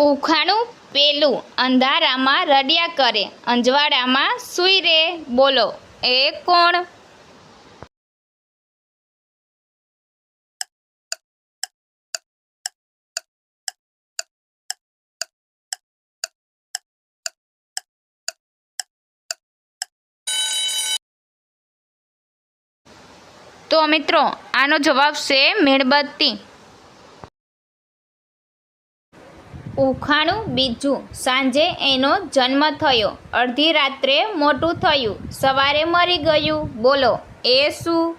ઉખાણું પેલું અંધારામાં રડ્યા કરે, અંજવાળામાં સૂઈ રે, બોલો એ કોણ? તો મિત્રો આનો જવાબ છે મીણબત્તી. ઉખાણું બીજું સાંજે એનો જન્મ થયો, અડધી રાત્રે મોટું થયું, સવારે મરી ગયું, બોલો એ શું?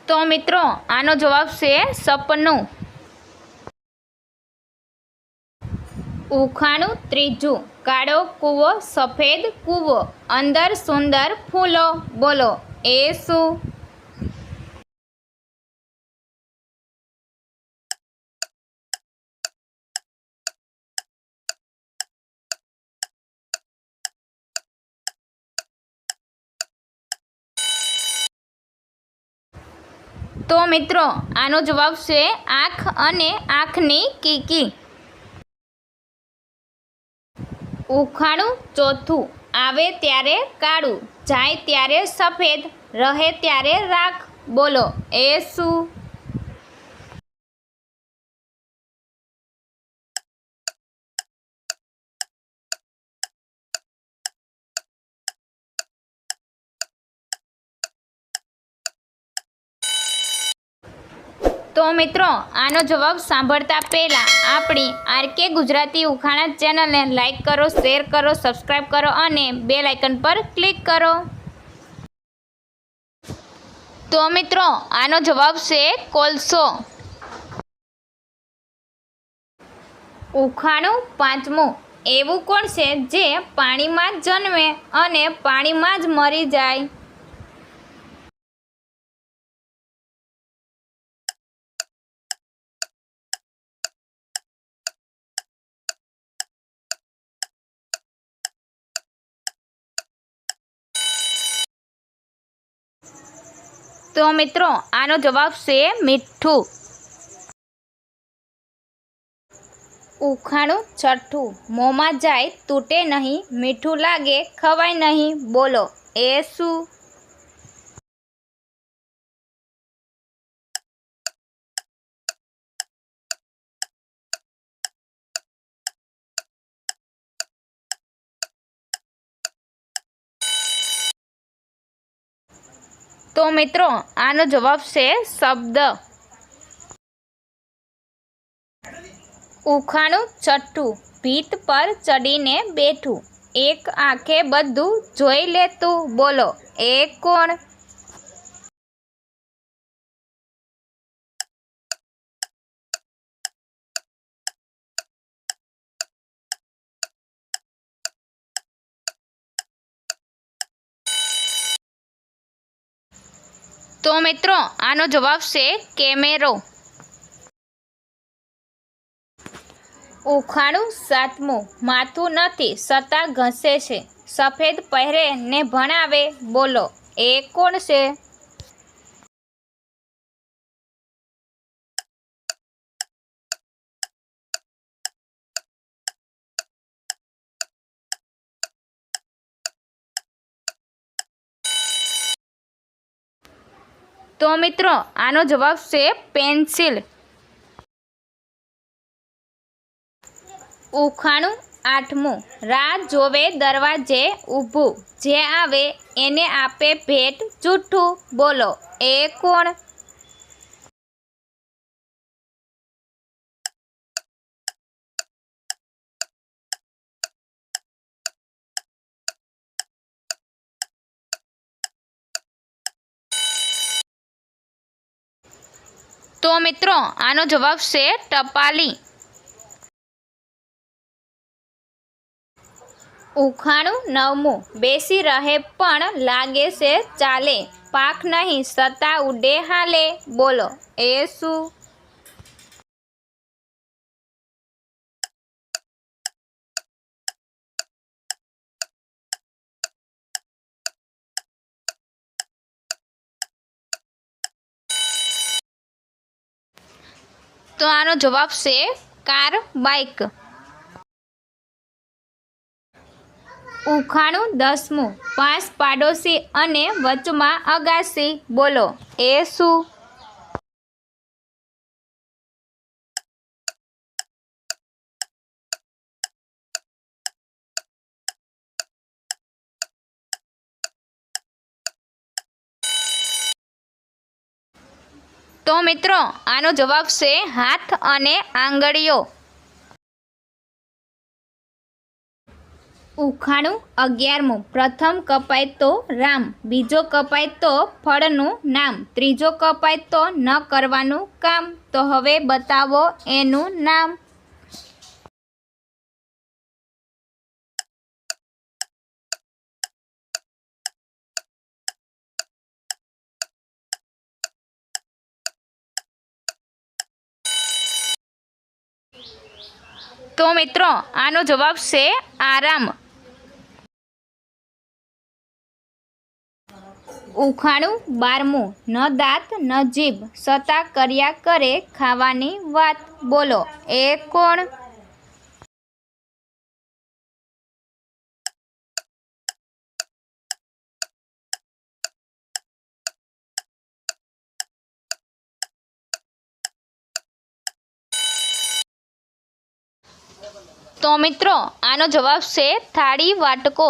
તો મિત્રો આનો જવાબ છે સપનું. ઉખાણું ત્રીજું કાળો કૂવો સફેદ કૂવો, અંદર સુંદર ફૂલો, બોલો એ શું? તો મિત્રો આનો જવાબ છે આંખ અને આંખની કીકી. ઉખાણું ચોથું આવે ત્યારે કાળું, જાય ત્યારે સફેદ, રહે ત્યારે રાખ, બોલો એ શું? તો મિત્રો આનો જવાબ સાંભળતા પહેલાં આપણી આરકે ગુજરાતી ઉખાણા ચેનલને લાઈક કરો, શેર કરો, સબસ્ક્રાઈબ કરો અને બેલ આઇકન પર ક્લિક કરો. તો મિત્રો આનો જવાબ છે કોલસો. ઉખાણું પાંચમું એવું કોણ છે જે પાણીમાં જ જન્મે અને પાણીમાં જ મરી જાય? તો મિત્રો આનો જવાબ છે મીઠું. ઉખાણું છઠ્ઠું મોંમાં જાય તૂટે નહીં, મીઠું લાગે ખવાય નહીં, બોલો એ શું? તો મિત્રો આનો જવાબ છે શબ્દ. ઉખાણું છઠ્ઠું ભીત પર ચડીને બેઠું, એક આંખે બધું જોઈ લેતું, બોલો એ કોણ? તો મિત્રો આનો જવાબ છે કેમેરો. ઉખાણું સાતમું માથું નથી છતાં ઘસે છે, સફેદ પહેરે ને ભણાવે, બોલો એ કોણ છે? તો મિત્રો આનો જવાબ છે પેન્સિલ. ઉખાણું આઠમું રાહ જોવે દરવાજે ઊભું, જે આવે એને આપે ભેટ જૂઠું, બોલો એ કોણ? તો મિત્રો આનો જવાબ છે ટપાલી. ઉખાણું નવમું બેસી રહે પણ લાગે છે ચાલે, પાંખ નહીં છતાં ઉડે હાલે, બોલો એ શું? તો આનો જવાબ છે કાર, બાઇક. ઉખાણું 10મું. 5 પાડોશી અને વચમાં અગાસી. બોલો એ શું? તો મિત્રો આનો જવાબ છે હાથ અને આંગળીઓ. ઉખાણું 11મું. પ્રથમ કપાય તો રામ, બીજો કપાય તો ફળનું નામ, ત્રીજો કપાય તો ન કરવાનું કામ. તો હવે બતાવો એનું નામ. તો મિત્રો આનો જવાબ છે આરામ. ઉખાણું 12મું. ન દાંત ન જીભ, છતાં કર્યા કરે ખાવાની વાત. બોલો એ કોણ? તો મિત્રો આનો જવાબ છે થાળી, વાટકો.